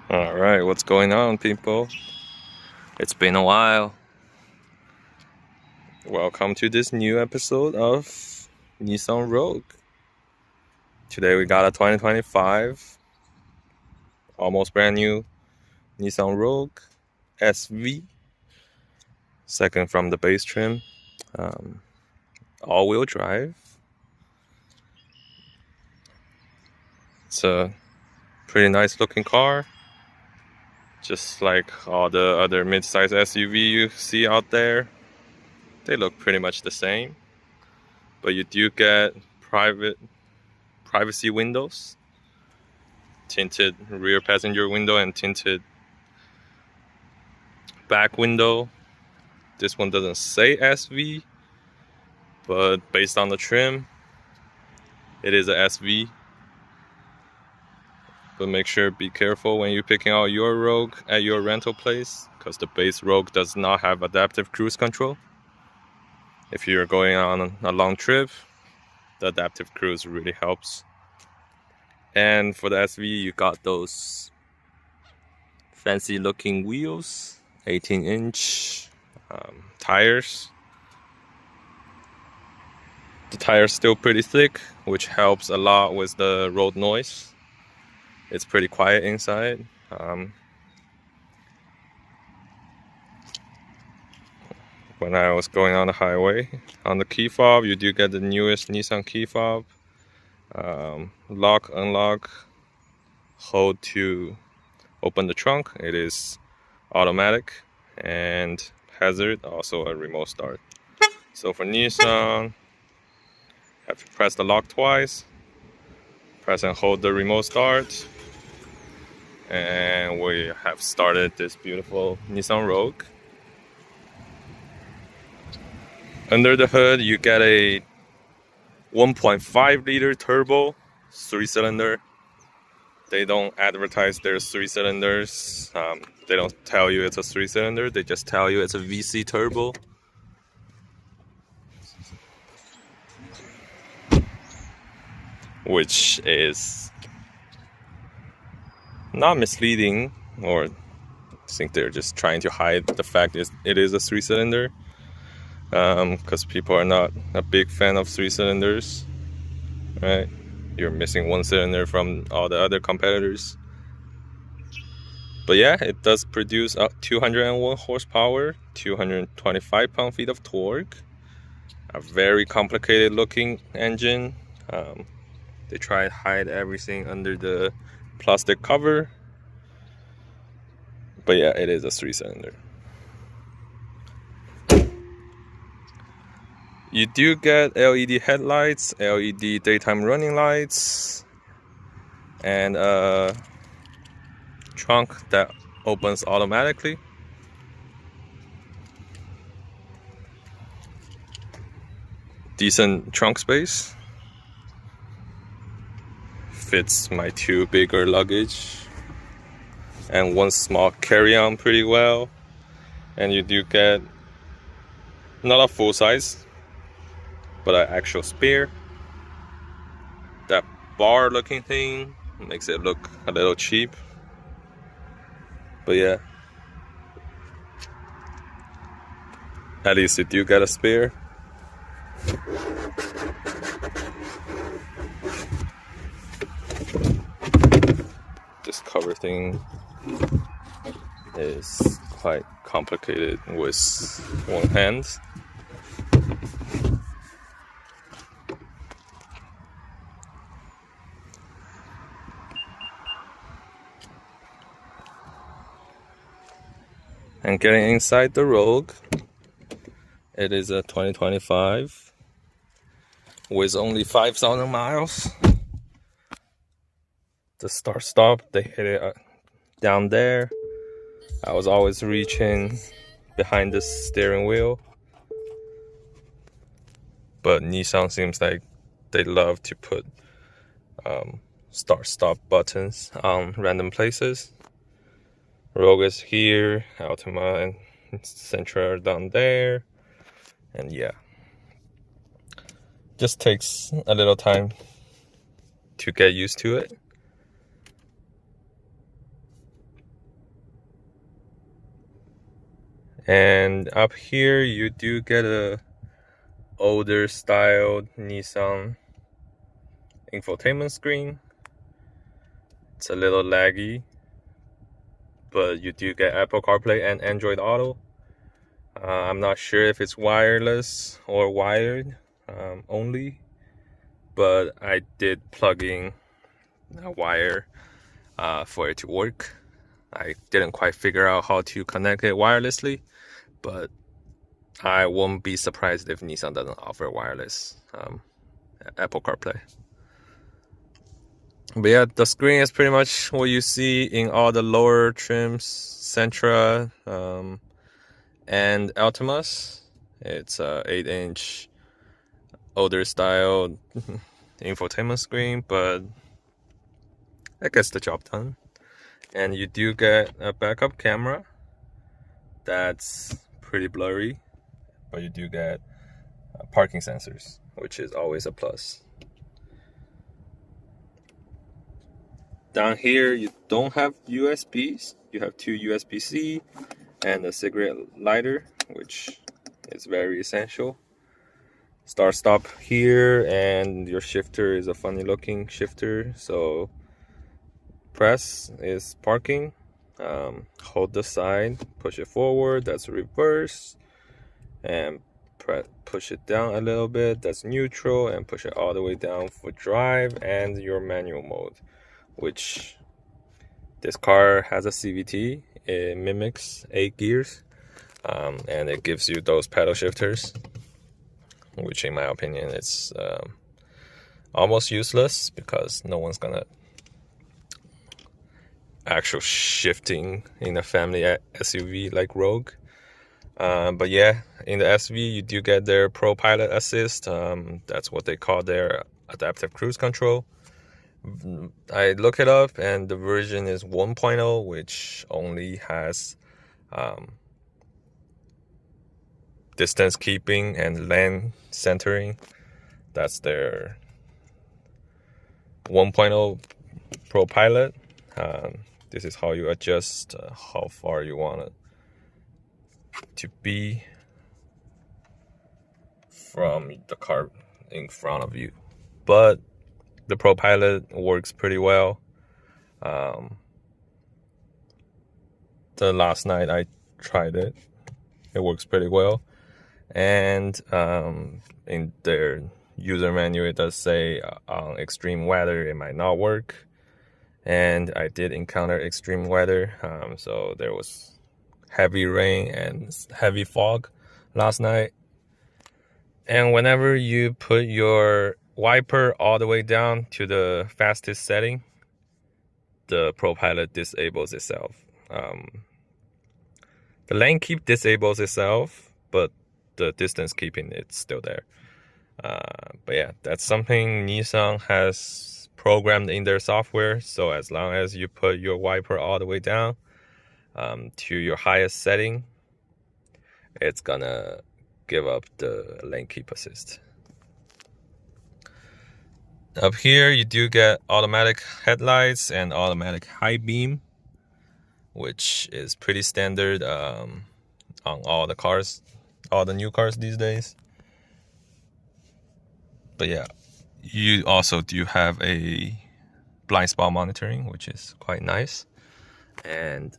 Alright, what's going on, people? It's been a while. Welcome to this new episode of Nissan Rogue. Today we got a 2025, almost brand new Nissan Rogue SV, second from the base trim, all-wheel drive. It's a pretty nice looking car. Just like all the other mid-size SUV you see out there, they look pretty much the same. But you do get privacy windows, tinted rear passenger window and tinted back window. This one doesn't say SV, but based on the trim, it is a SV. But make sure, be careful when you're picking out your Rogue at your rental place, because the base Rogue does not have adaptive cruise control. If you're going on a long trip, the adaptive cruise really helps. And for the SV, you got those fancy looking wheels, 18-inch tires. The tire's still pretty thick, which helps a lot with the road noise. It's pretty quiet inside. When I was going on the highway, on the key fob, you do get the newest Nissan key fob. Lock, unlock, hold to open the trunk. It is automatic, and hazard, also a remote start. So for Nissan, have to press the lock twice, press and hold the remote start, and we have started this beautiful Nissan Rogue. Under the hood, you get a 1.5 liter turbo 3-cylinder. They don't advertise their 3 cylinders. They don't tell you it's a 3-cylinder. They just tell you it's a VC turbo. Which is not misleading, or I think they're just trying to hide the fact it is a 3-cylinder. Because people are not a big fan of 3-cylinders, right? You're missing 1 cylinder from all the other competitors. But yeah, it does produce 201 horsepower, 225 pound-feet of torque. A very complicated looking engine. They try to hide everything under the plastic cover. But yeah, it is a 3-cylinder. You do get LED headlights, LED daytime running lights, and a trunk that opens automatically. Decent trunk space. Fits my 2 bigger luggage and 1 small carry-on pretty well. And you do get not a full size, but an actual spare. That bar looking thing makes it look a little cheap, but yeah, at least you do get a spare. This cover thing is quite complicated with 1 hand. And getting inside the Rogue, it is a 2025 with only 5,000 miles. The start-stop, they hit it down there. I was always reaching behind the steering wheel. But Nissan seems like they love to put start-stop buttons on random places. Rogue is here, Altima and Sentra are down there, and yeah, just takes a little time to get used to it. And up here you do get a older styled Nissan infotainment screen. It's a little laggy, but you do get Apple CarPlay and Android Auto. I'm not sure if it's wireless or wired only, but I did plug in a wire for it to work. I didn't quite figure out how to connect it wirelessly, but I won't be surprised if Nissan doesn't offer wireless Apple CarPlay. But yeah, the screen is pretty much what you see in all the lower trims, Sentra and Altimas. It's a 8-inch older style infotainment screen, but it gets the job done. And you do get a backup camera that's pretty blurry, but you do get parking sensors, which is always a plus. Down here, you don't have USBs. You have two USB-C and a cigarette lighter, which is very essential. Start-stop here, and your shifter is a funny-looking shifter. So press is parking. Hold the side, push it forward. That's reverse, and push it down a little bit. That's neutral, and push it all the way down for drive and your manual mode, which this car has a CVT. It mimics 8 gears, and it gives you those pedal shifters, which in my opinion it's almost useless because no one's gonna actual shifting in a family SUV like Rogue. But yeah, in the SV you do get their ProPilot assist. That's what they call their adaptive cruise control. I look it up, and the version is 1.0, which only has distance keeping and lane centering. That's their 1.0 ProPilot. This is how you adjust how far you want it to be from the car in front of you. But the ProPilot works pretty well. The last night I tried it. It works pretty well. And in their user manual, it does say on extreme weather it might not work. And I did encounter extreme weather. So there was heavy rain and heavy fog last night. And whenever you put your wiper all the way down to the fastest setting, the ProPilot disables itself. The lane keep disables itself, but the distance keeping, it's still there. But yeah, that's something Nissan has programmed in their software. So as long as you put your wiper all the way down to your highest setting, it's gonna give up the lane keep assist. Up here you do get automatic headlights and automatic high beam, which is pretty standard on all the cars, all the new cars these days. But yeah, you also do have a blind spot monitoring, which is quite nice. And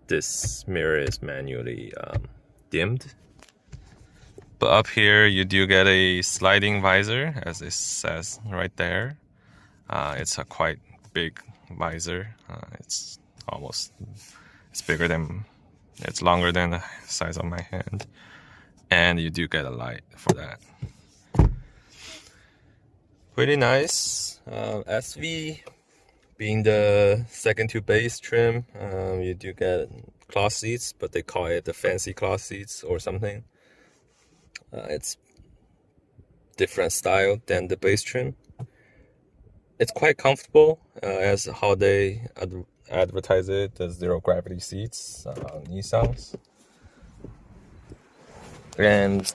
this mirror is manually dimmed. But up here you do get a sliding visor, as it says right there. It's a quite big visor. It's longer than the size of my hand. And you do get a light for that. Pretty nice. SV being the second to base trim, you do get cloth seats, but they call it the fancy cloth seats or something. It's different style than the base trim. It's quite comfortable, as how they advertise it, the zero gravity seats on Nissans. And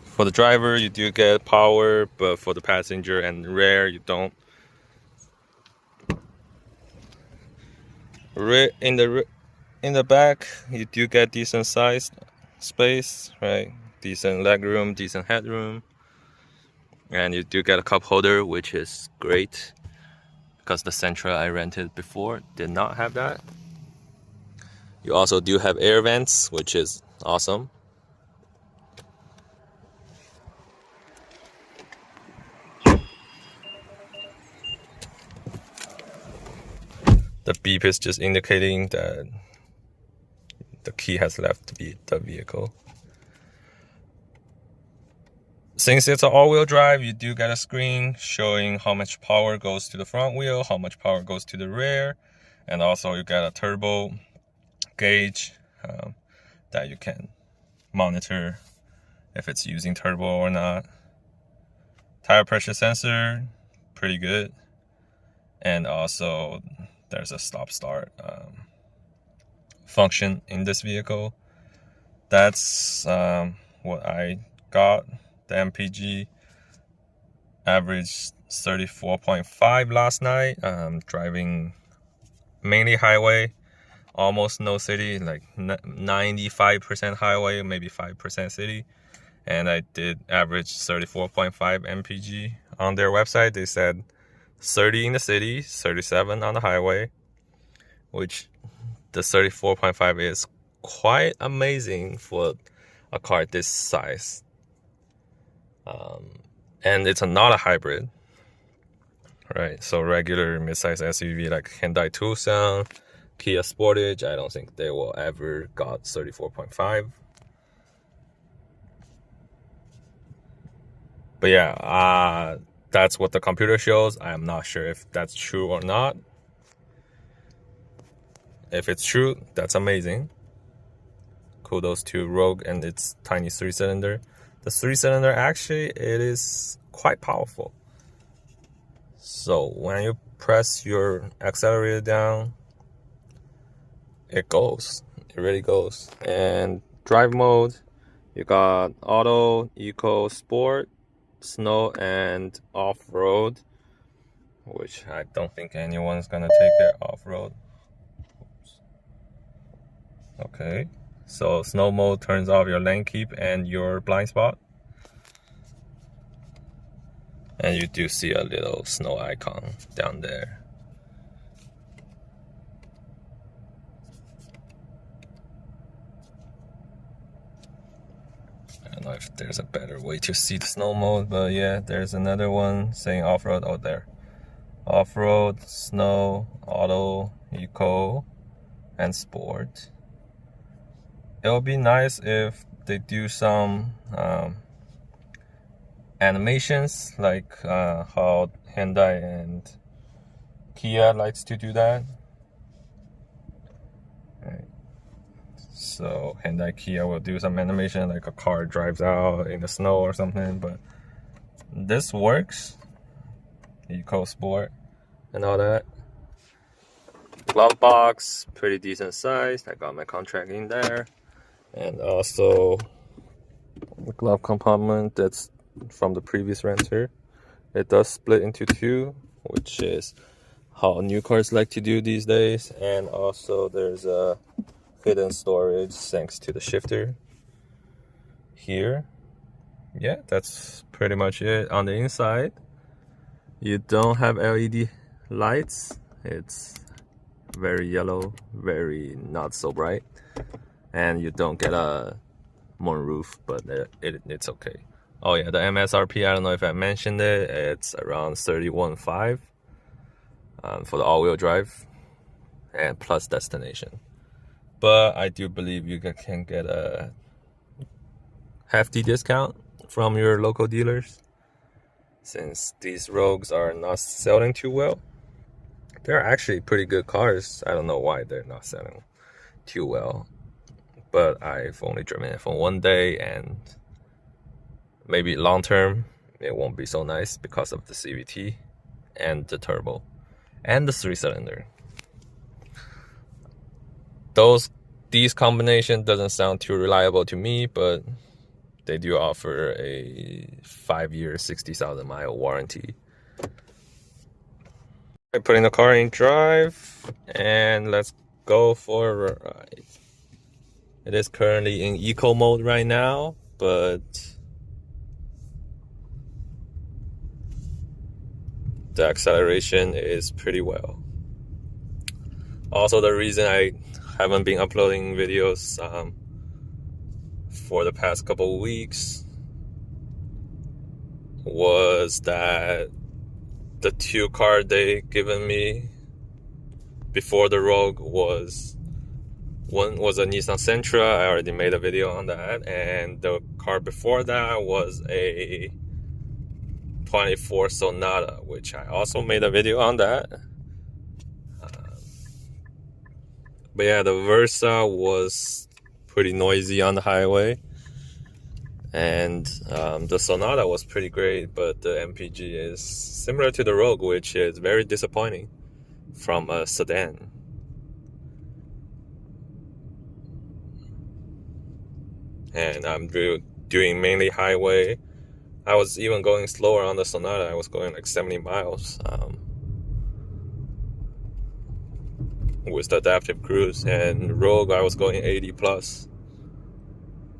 for the driver you do get power, but for the passenger and rear you don't. In the In the back, you do get decent sized space, right? Decent leg room, decent headroom. And you do get a cup holder, which is great because the Sentra I rented before did not have that. You also do have air vents, which is awesome. The beep is just indicating that the key has left the vehicle. Since it's an all-wheel drive, you do get a screen showing how much power goes to the front wheel, how much power goes to the rear, and also you get a turbo gauge that you can monitor if it's using turbo or not. Tire pressure sensor, pretty good. And also there's a stop-start function in this vehicle. That's what I got. The MPG averaged 34.5 last night. Driving mainly highway, almost no city, like 95% highway, maybe 5% city. And I did average 34.5 MPG. On their website, they said 30 in the city, 37 on the highway, which the 34.5 is quite amazing for a car this size. And it's not a hybrid, right? So regular midsize SUV like Hyundai Tucson, Kia Sportage, I don't think they will ever got 34.5. But yeah, that's what the computer shows. I am not sure if that's true or not. If it's true, that's amazing. Kudos to Rogue and its tiny 3-cylinder. The 3-cylinder actually, it is quite powerful. So when you press your accelerator down, it goes. It really goes. And drive mode, you got auto, eco, sport, snow, and off-road, which I don't think anyone's gonna take it off-road. Okay, so snow mode turns off your lane keep and your blind spot. And you do see a little snow icon down there. I don't know if there's a better way to see the snow mode, but yeah, there's another one saying off-road out there. Off-road, snow, auto, eco, and sport. It would be nice if they do some animations like how Hyundai and Kia likes to do that. Right. So Hyundai Kia will do some animation like a car drives out in the snow or something, but this works. Eco Sport and all that. Glove box, pretty decent size. I got my contract in there. And also the glove compartment that's from the previous renter. It does split into two, which is how new cars like to do these days. And also there's a hidden storage thanks to the shifter here. Yeah, that's pretty much it. On the inside, you don't have LED lights. It's very yellow, very not so bright. And you don't get a moonroof, but it's okay. Oh yeah, the MSRP, I don't know if I mentioned it, it's around 31.5 for the all-wheel drive and plus destination. But I do believe you can get a hefty discount from your local dealers, since these Rogues are not selling too well. They're actually pretty good cars. I don't know why they're not selling too well, but I've only driven it for one day, and maybe long term it won't be so nice because of the CVT and the turbo and the 3-cylinder. These combination doesn't sound too reliable to me, but they do offer a 5-year 60,000 mile warranty. I'm putting the car in drive, and let's go for a ride. It is currently in eco mode right now, but the acceleration is pretty well. Also, the reason I haven't been uploading videos for the past couple of weeks was that the 2 car they given me before the Rogue was, one was a Nissan Sentra. I already made a video on that, and the car before that was a 24 Sonata, which I also made a video on that. But yeah, the Versa was pretty noisy on the highway, and the Sonata was pretty great, but the MPG is similar to the Rogue, which is very disappointing from a sedan. And I'm doing mainly highway. I was even going slower on the Sonata. I was going like 70 miles with the adaptive cruise, and Rogue I was going 80 plus.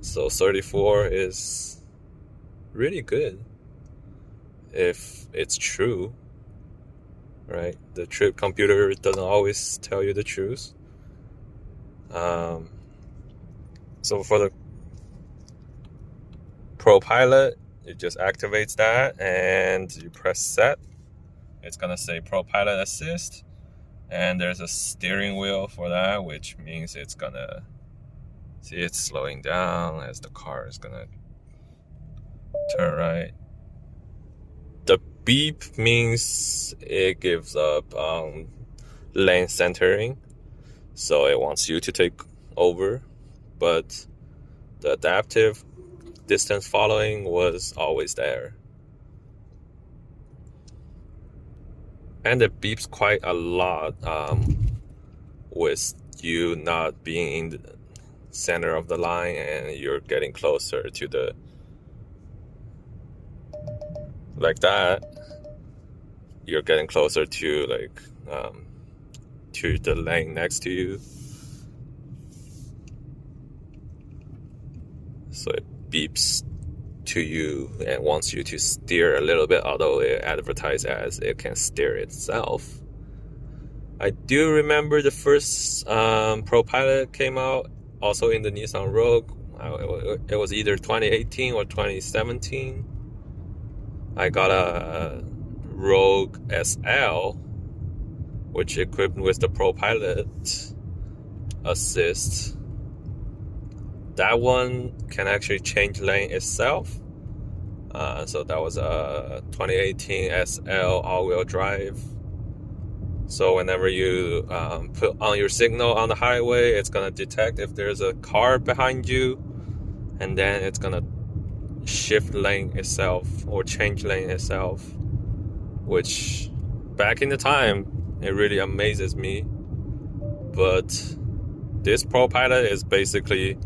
So 34 is really good if it's true, right? The trip computer doesn't always tell you the truth. So for the ProPilot, it just activates that and you press set. It's gonna say ProPilot Assist, and there's a steering wheel for that, which means it's gonna see it's slowing down as the car is gonna turn right. The beep means it gives up lane centering, so it wants you to take over, but the adaptive distance following was always there. And it beeps quite a lot with you not being in the center of the line and you're getting closer to the, like that, you're getting closer to like to the lane next to you. So it beeps to you and wants you to steer a little bit, although it advertises as it can steer itself. I do remember the first ProPilot came out also in the Nissan Rogue. It was either 2018 or 2017. I got a Rogue SL, which equipped with the ProPilot Assist. That one can actually change lane itself. So that was a 2018 SL all-wheel drive. So whenever you put on your signal on the highway, it's gonna detect if there's a car behind you, and then it's gonna shift lane itself or change lane itself, which back in the time, it really amazes me. But this ProPilot is basically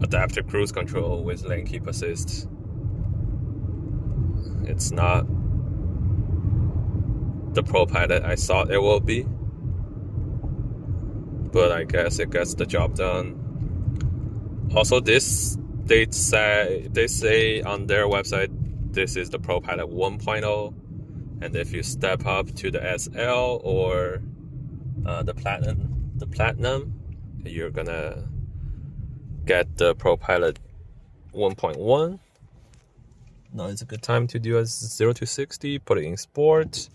adaptive cruise control with lane keep assist. It's not the ProPilot I thought it will be, but I guess it gets the job done. Also, this they say on their website this is the ProPilot 1.0, and if you step up to the SL or the Platinum, you're gonna get the ProPilot 1.1. Now it's a good time to do a 0 to 60, put it in sport.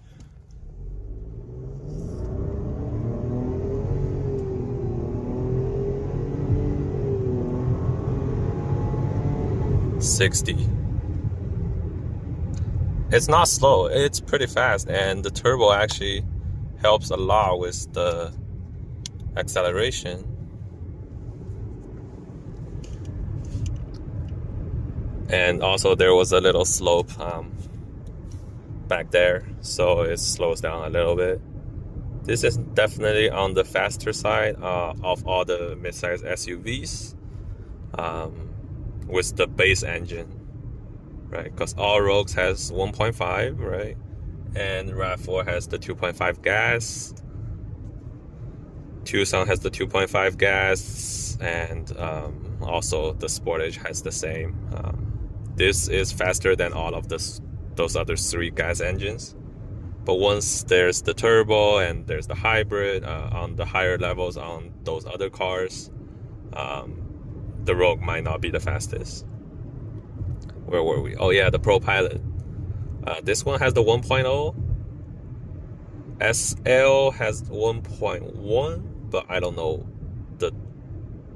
$60. It's not slow, it's pretty fast, and the turbo actually helps a lot with the acceleration. And also there was a little slope back there, so it slows down a little bit. This is definitely on the faster side of all the midsize SUVs with the base engine, right? Because all Rogues has 1.5, right? And RAV4 has the 2.5 gas. Tucson has the 2.5 gas, and also the Sportage has the same. This is faster than all of those other 3 gas engines. But once there's the turbo and there's the hybrid on the higher levels on those other cars, the Rogue might not be the fastest. Where were we? Oh yeah, the ProPilot. This one has the 1.0. SL has 1.1, but I don't know the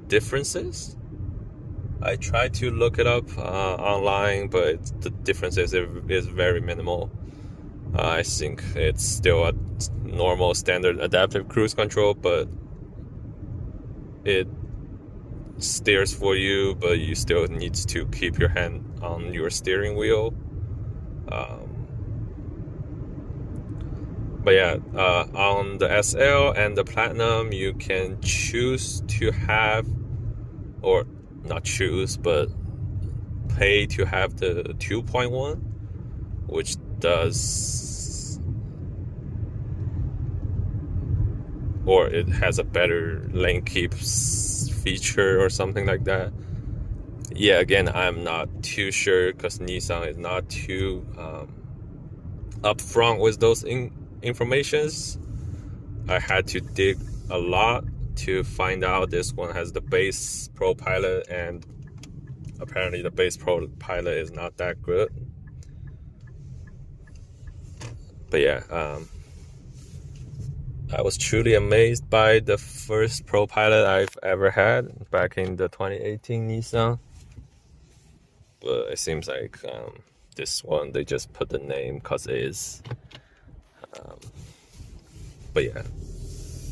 differences. I tried to look it up online, but the differences is very minimal. I think it's still a normal standard adaptive cruise control, but it steers for you, but you still need to keep your hand on your steering wheel. But yeah, on the SL and the Platinum, you can choose to have, or not choose, but pay to have the 2.1, which does, or it has a better lane keep feature or something like that. Yeah, again, I'm not too sure because Nissan is not too upfront with those informations. I had to dig a lot to find out. This one has the base ProPilot, and apparently the base ProPilot is not that good. But yeah, I was truly amazed by the first ProPilot I've ever had back in the 2018 Nissan. But it seems like this one, they just put the name because it is. But yeah,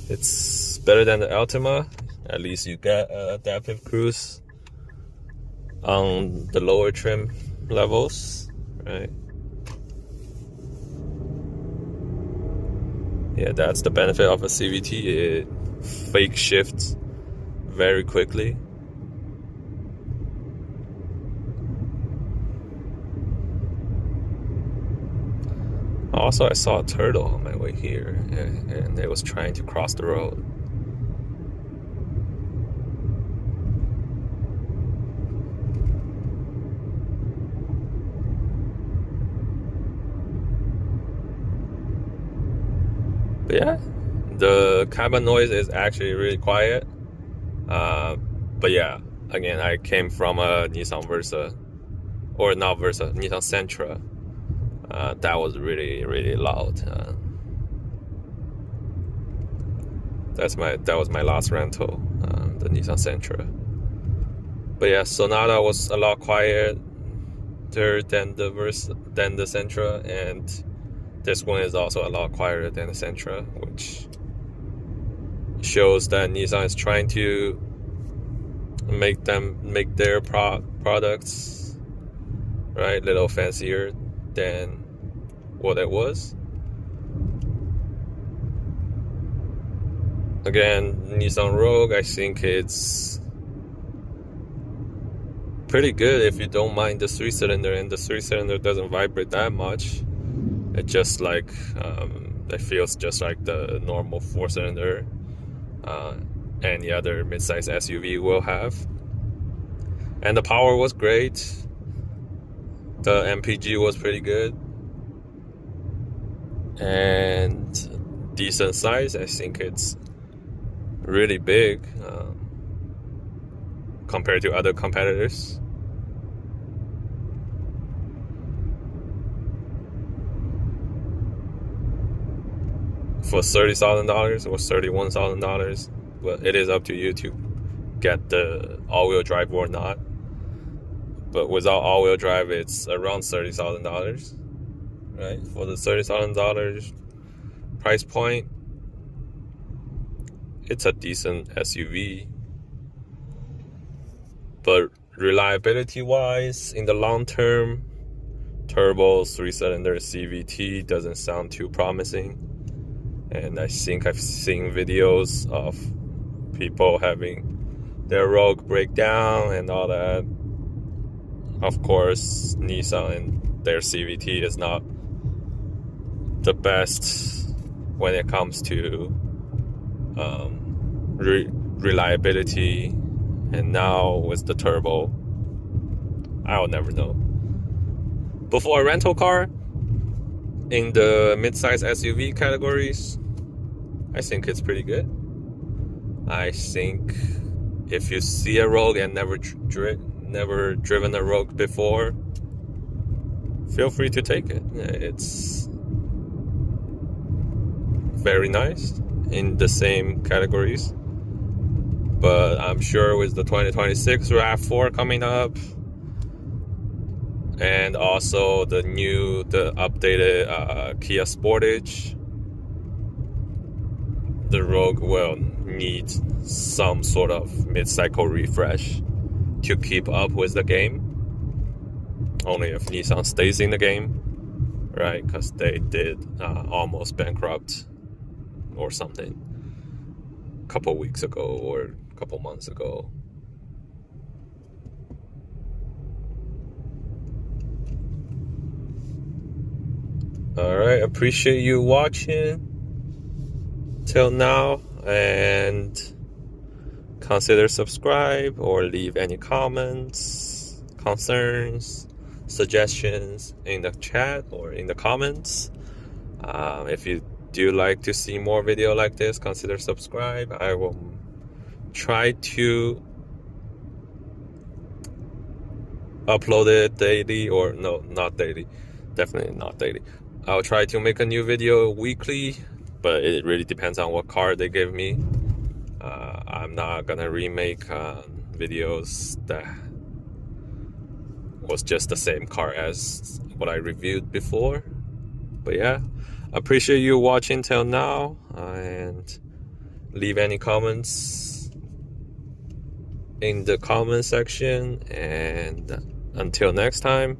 it's better than the Altima. At least you get adaptive cruise on the lower trim levels, right? Yeah, that's the benefit of a CVT. It fake shifts very quickly. Also, I saw a turtle on my way here, and it was trying to cross the road. But yeah, the cabin noise is actually really quiet. But yeah, again, I came from a Nissan Versa, or not Versa, Nissan Sentra. That was really, really loud. That was my last rental, the Nissan Sentra. But yeah, Sonata was a lot quieter than the Sentra, and this one is also a lot quieter than the Sentra, which shows that Nissan is trying to make their products right a little fancier than what it was. Again, Nissan Rogue, I think it's pretty good if you don't mind the 3-cylinder, and the 3-cylinder doesn't vibrate that much. It just like it feels just like the normal 4-cylinder any other midsize SUV will have. And the power was great. The MPG was pretty good. And decent size. I think it's really big compared to other competitors. For $30,000 or $31,000, but it is up to you to get the all-wheel drive or not. But without all-wheel drive, it's around $30,000, right? For the $30,000 price point, it's a decent SUV. But reliability-wise, in the long term, turbo 3-cylinder CVT doesn't sound too promising. And I think I've seen videos of people having their Rogue break down and all that. Of course, Nissan and their CVT is not the best when it comes to reliability, and now with the turbo, I'll never know. But for a rental car in the mid-size SUV categories, I think it's pretty good. I think if you see a Rogue and never driven a Rogue before, feel free to take it. It's very nice in the same categories. But I'm sure with the 2026 RAV4 coming up, and also the updated Kia Sportage, the Rogue will need some sort of mid-cycle refresh to keep up with the game. Only if Nissan stays in the game, right? Because they did almost bankrupt or something a couple weeks ago or a couple months ago. Alright, appreciate you watching till now, and consider subscribe or leave any comments, concerns, suggestions in the chat or in the comments. If you do like to see more video like this, consider subscribe. I will try to upload it daily, or no, not daily, definitely not daily. I'll try to make a new video weekly, but it really depends on what car they give me. I'm not gonna remake videos that was just the same car as what I reviewed before. But yeah, appreciate you watching till now, and leave any comments in the comment section, and until next time,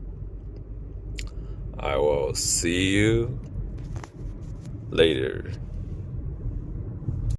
I will see you later.